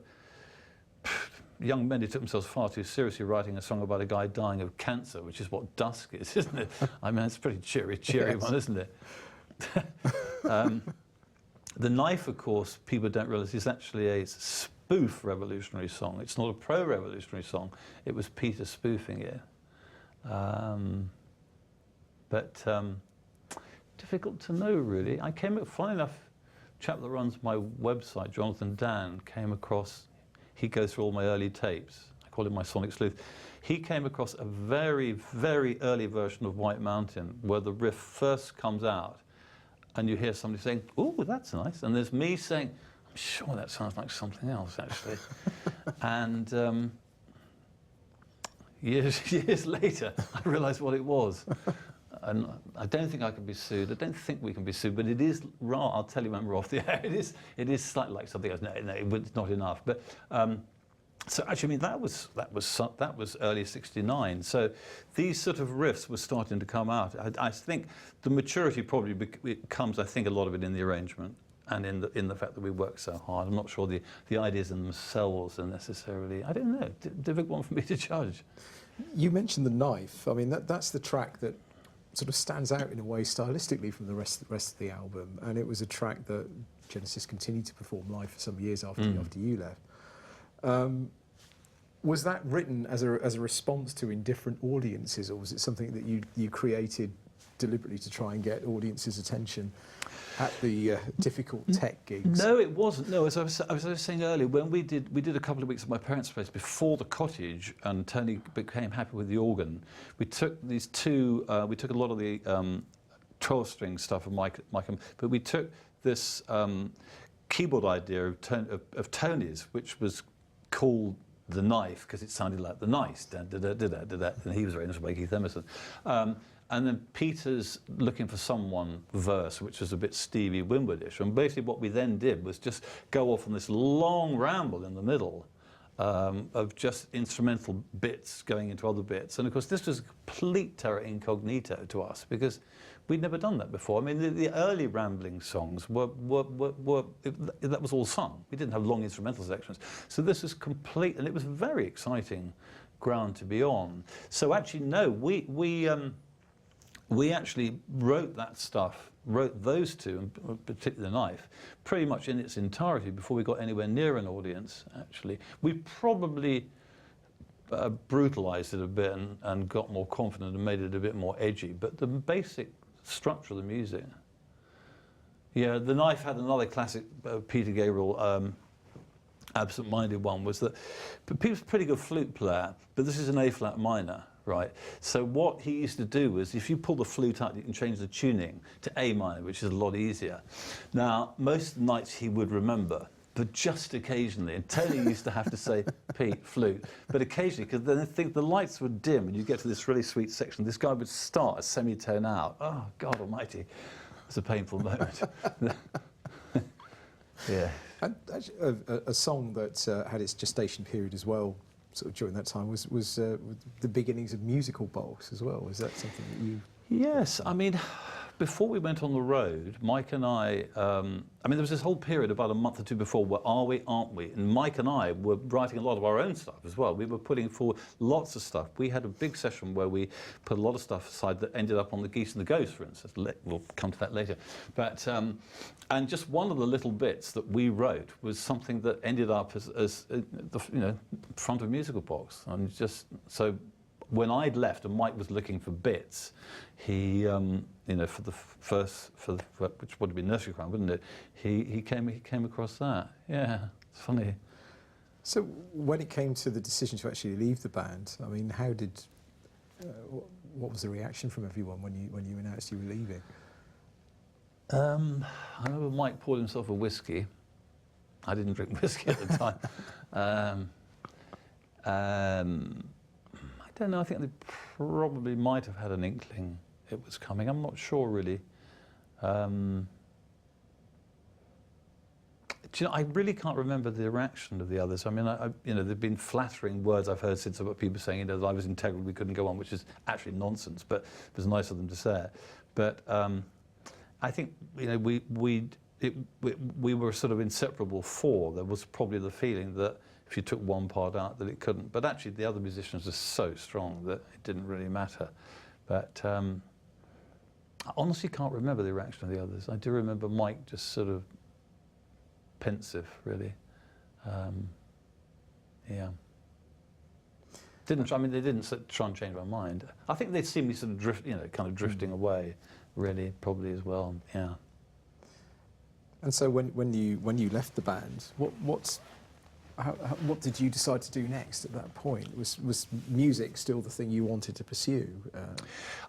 young men who took themselves far too seriously, writing a song about a guy dying of cancer, which is what Dusk is, isn't it? I mean, it's a pretty cheery yes. one, isn't it? The Knife, of course, people don't realise, is actually a spoof revolutionary song. It's not a pro-revolutionary song. It was Peter spoofing it. But difficult to know, really. I came up, funny enough, a chap that runs my website, Jonathan Dan, came across, he goes through all my early tapes. I call him my sonic sleuth. He came across a very, very early version of White Mountain where the riff first comes out and you hear somebody saying, "Ooh, that's nice." And there's me saying, "I'm sure that sounds like something else, actually." And years later, I realised what it was. And I don't think I can be sued. I don't think we can be sued, but it is raw. I'll tell you when we're off the air. It is slightly like something else. No, it's not enough. But so actually, I mean, that was early '69. So these sort of riffs were starting to come out. I think the maturity probably comes. I think a lot of it in the arrangement and in the fact that we work so hard. I'm not sure the ideas in themselves are necessarily. I don't know. Difficult one for me to judge.
You mentioned The Knife. I mean, that's the track that sort of stands out in a way stylistically from the rest of the album, and it was a track that Genesis continued to perform live for some years after you left. Was that written as a response to indifferent audiences, or was it something that you created deliberately to try and get audiences' attention at the difficult tech gigs?
No, it wasn't. No, as I was saying earlier, when we did a couple of weeks at my parents' place before the Cottage, and Tony became happy with the organ. We took these two. We took a lot of the 12-string stuff of Mike, but we took this keyboard idea of Tony's, which was called The Knife because it sounded like the nice, and he was very interested by Keith Emerson. And then Peter's Looking for Someone verse, which was a bit Stevie Winwoodish. And basically what we then did was just go off on this long ramble in the middle of just instrumental bits going into other bits. And of course this was a complete terra incognita to us because we'd never done that before. I mean, the early rambling songs that was all sung. We didn't have long instrumental sections. So this was complete, and it was very exciting ground to be on. So actually, no, we actually wrote those two, and particularly The Knife, pretty much in its entirety before we got anywhere near an audience, actually. We probably brutalised it a bit and got more confident and made it a bit more edgy, but the basic structure of the music. Yeah, The Knife had another classic Peter Gabriel absent-minded one, was that Peter's a pretty good flute player, but this is an A-flat minor. Right, so what he used to do was, if you pull the flute out, you can change the tuning to A minor, which is a lot easier. Now, most nights he would remember, but just occasionally. And Tony used to have to say, Pete, flute. But occasionally, because then I think the lights were dim and you get to this really sweet section, this guy would start a semitone out. Oh, God almighty. It's a painful moment. Yeah.
And actually, a song that had its gestation period as well, sort of during that time, was the beginnings of musical box as well. Is that something that you...
Yes, I mean, before we went on the road, Mike and I mean, there was this whole period about a month or two before where are we, aren't we? And Mike and I were writing a lot of our own stuff as well. We were putting forward lots of stuff. We had a big session where we put a lot of stuff aside that ended up on the Geese and the Ghost, for instance. We'll come to that later. But, and just one of the little bits that we wrote was something that ended up as the, you know, front of a musical box. And just, so when I'd left and Mike was looking for bits, he, you know, for the first, which would have been nursery rhyme, wouldn't it? He came across that. Yeah, it's funny.
So when it came to the decision to actually leave the band, I mean, how did, what was the reaction from everyone when you announced you were leaving?
I remember Mike poured himself a whiskey. I didn't drink whiskey at the time. I don't know, I think they probably might have had an inkling it was coming. I'm not sure, really. Do you know, I really can't remember the reaction of the others. I mean, you know, there've been flattering words I've heard since about people saying, you know, that I was integral, we couldn't go on, which is actually nonsense, but it was nice of them to say it. But I think, you know, we were sort of inseparable four. There was probably the feeling that if you took one part out, that it couldn't. But actually, the other musicians were so strong that it didn't really matter. But I honestly can't remember the reaction of the others. I do remember Mike just sort of pensive, really. Yeah. I mean, they didn't try and change my mind. I think they'd seen me sort of drift, you know, kind of drifting away, really, probably as well. Yeah.
And so when you left the band, what did you decide to do next at that point? Was music still the thing you wanted to pursue?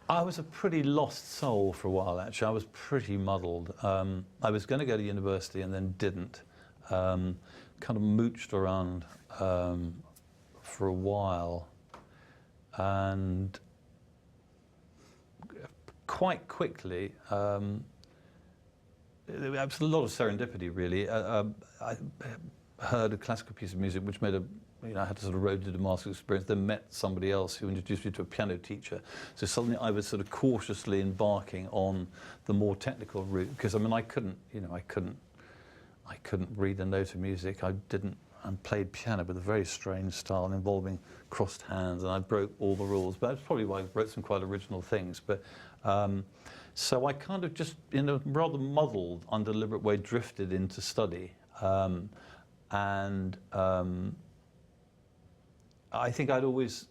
I was a pretty lost soul for a while, actually. I was pretty muddled. I was going to go to university and then didn't. Kind of mooched around for a while. And quite quickly, there was a lot of serendipity, really. I heard a classical piece of music which made I had a sort of road to Damascus experience, then met somebody else who introduced me to a piano teacher. So suddenly I was sort of cautiously embarking on the more technical route, because I mean, I couldn't read a note of music. I played piano with a very strange style involving crossed hands, and I broke all the rules. But that's probably why I wrote some quite original things. But so I kind of just, in a rather muddled, undeliberate way, drifted into study. I think I'd always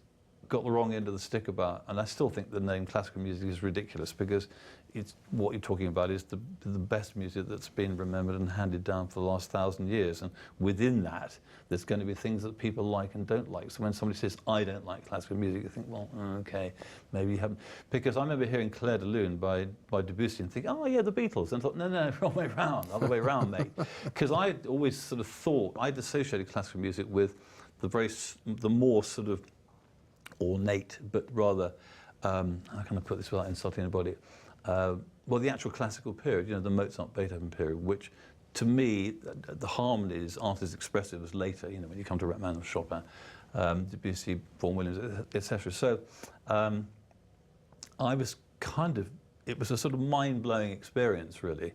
got the wrong end of the stick about, and I still think the name classical music is ridiculous, because it's what you're talking about is the best music that's been remembered and handed down for the last 1,000 years. And within that, there's going to be things that people like and don't like. So when somebody says, I don't like classical music, you think, well, okay, maybe you haven't. Because I remember hearing Clair de Lune by Debussy and thinking, oh yeah, the Beatles. And I thought, no, wrong way round, other way round, mate. Because I always sort of thought, I'd associated classical music with the more sort of ornate, but rather, how can I put this without insulting anybody? Well, the actual classical period, you know, the Mozart, Beethoven period, which to me, the harmonies aren't as expressive as later, you know, when you come to Rachmaninoff, Chopin, Debussy, Vaughan Williams, etc. So I was it was a sort of mind-blowing experience, really,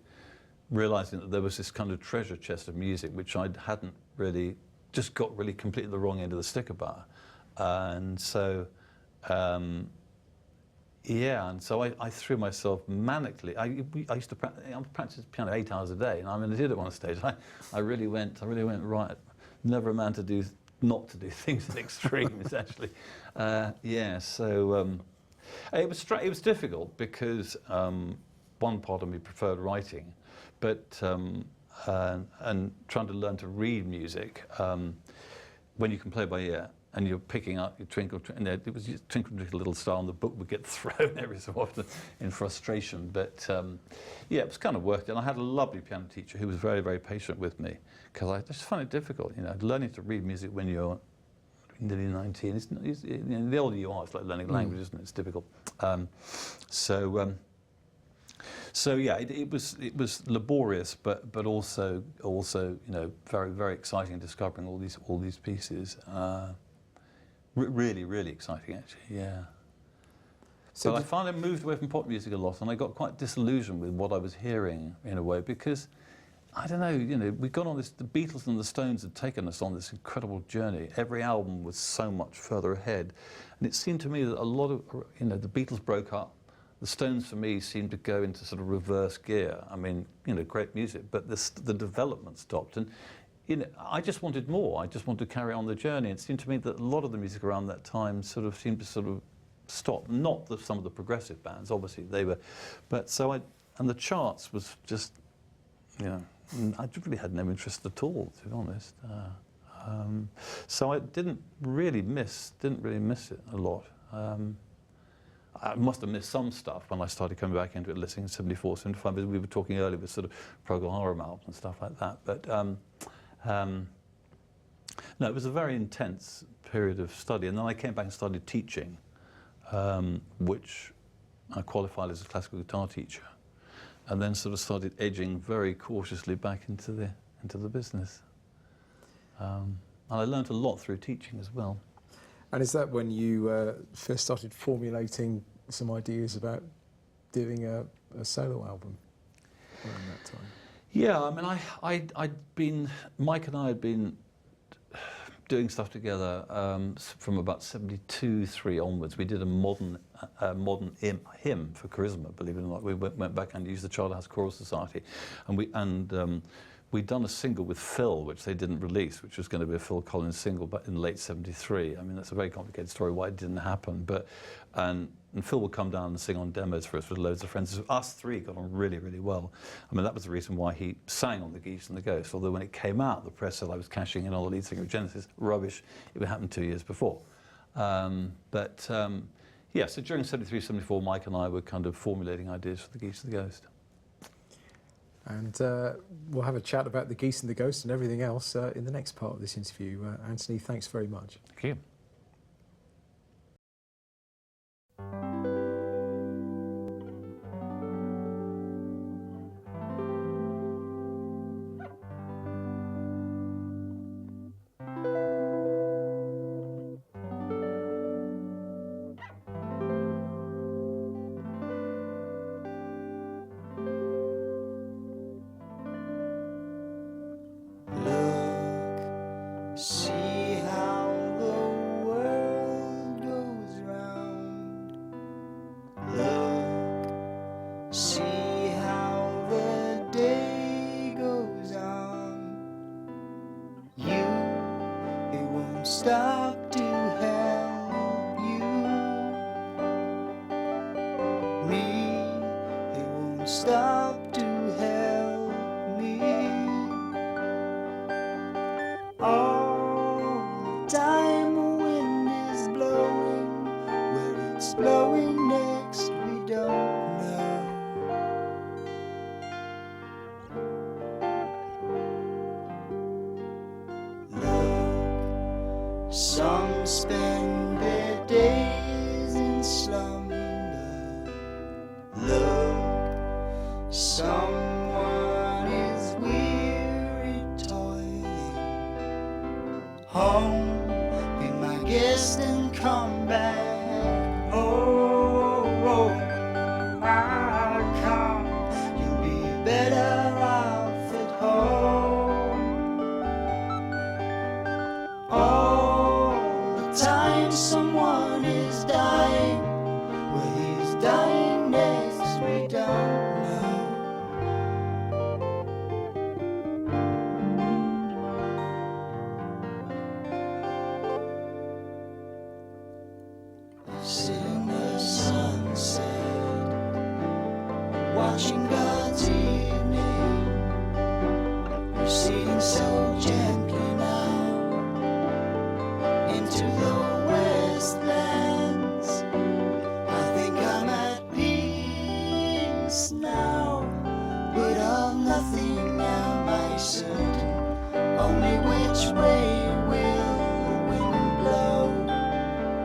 realizing that there was this kind of treasure chest of music which I hadn't really, just got really completely the wrong end of the stick about. And so, yeah, and so I threw myself manically. I used to practice piano 8 hours a day, and I mean, I did it one stage. I really went right. Never a man not to do things at extremes, actually. Yeah, so it was difficult because one part of me preferred writing, but and trying to learn to read music when you can play by ear. and you're picking up your twinkle, it was just twinkle, twinkle, little star, and the book would get thrown every so often in frustration. But yeah, it was kind of worked. And I had a lovely piano teacher who was very, very patient with me, because I just find it difficult, learning to read music when you're nearly 19. The older you are, it's like learning a language, isn't it? It's difficult. So yeah, it was laborious, but also very, very exciting, discovering all these pieces. Really, really exciting, actually. Yeah. So I found I moved away from pop music a lot, and I got quite disillusioned with what I was hearing in a way, because I don't know, we got on this. The Beatles and the Stones had taken us on this incredible journey. Every album was so much further ahead, and it seemed to me that a lot of the Beatles broke up. The Stones, for me, seemed to go into sort of reverse gear. I mean, great music, but the development stopped. And I just wanted more. I just wanted to carry on the journey. It seemed to me that a lot of the music around that time sort of seemed to stop. Not some of the progressive bands, obviously they were, but and the charts was just, I really had no interest at all, to be honest. So I didn't really miss it a lot. I must have missed some stuff when I started coming back into it, listening in 74, 75. We were talking earlier with sort of Procol Harum albums and stuff like that. But no, it was a very intense period of study. And then I came back and started teaching, which I qualified as a classical guitar teacher, and then sort of started edging very cautiously back into the business. And I learned a lot through teaching as well.
And is that when you first started formulating some ideas about doing a solo album around that time?
Yeah, I mean, Mike and I had been doing stuff together from about 72, 3 onwards. We did a modern hymn for Charisma, believe it or not. We went back and used the Charterhouse Choral Society, and we'd done a single with Phil, which they didn't release, which was going to be a Phil Collins single, but in late 73. I mean, that's a very complicated story why it didn't happen. But and Phil would come down and sing on demos for us with loads of friends. So us three got on really, really well. I mean, that was the reason why he sang on the Geese and the Ghost. Although when it came out, the press said I was cashing in on the lead singer of Genesis. Rubbish. It happened 2 years before. Yeah, so during 73, 74, Mike and I were kind of formulating ideas for the Geese and the Ghost.
And we'll have a chat about the Geese and the Ghost and everything else in the next part of this interview. Anthony, thanks very much.
Thank you.
See how the world goes round. Look, see how the day goes on. You, it won't stop to help you. Me, it won't stop to help me. All the time the wind is blowing, where it's blowing next we don't know. Look, some spend their days in slumber. Look, someone is weary toiling. Home, be my guest and come back. Oh, I'll come. You'll be better off at home. All the time someone is dying. Where he's dying next we don't know. which way will the wind blow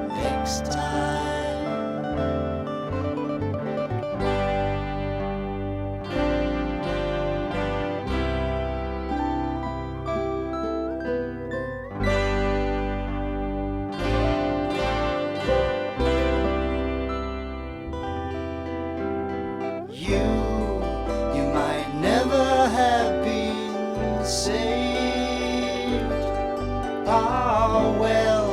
next time? You might never have been saved. Ah, well,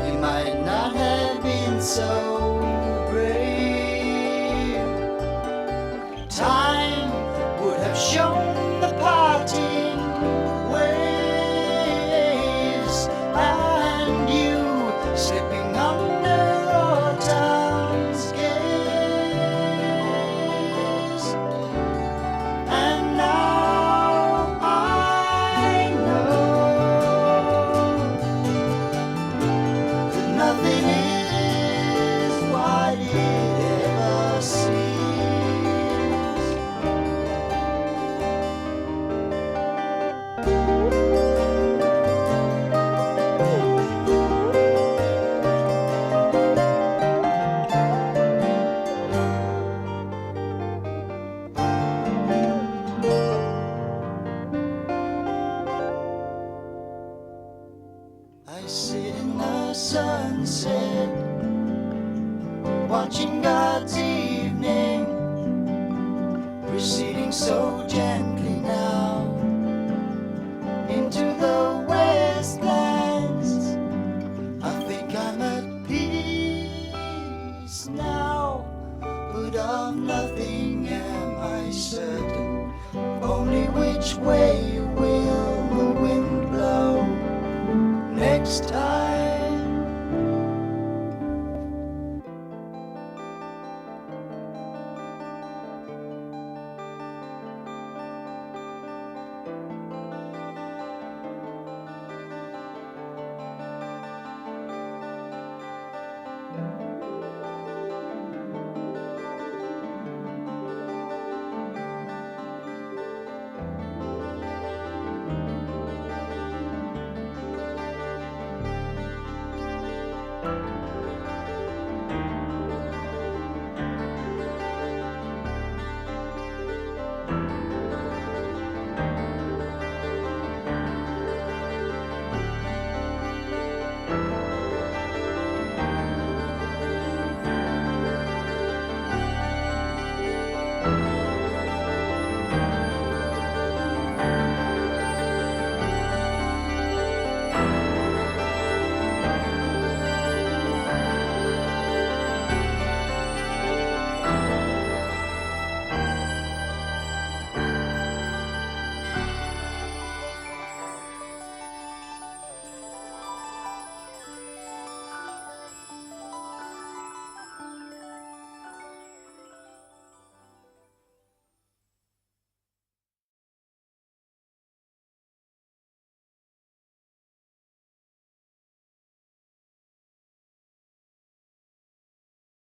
you might not have been so brave. Time would have shown the parting waves, and you slipping under autumn's gaze. And now I know that nothing is what it ever seems. I sit in the sunset, watching God's evening, receding so gently.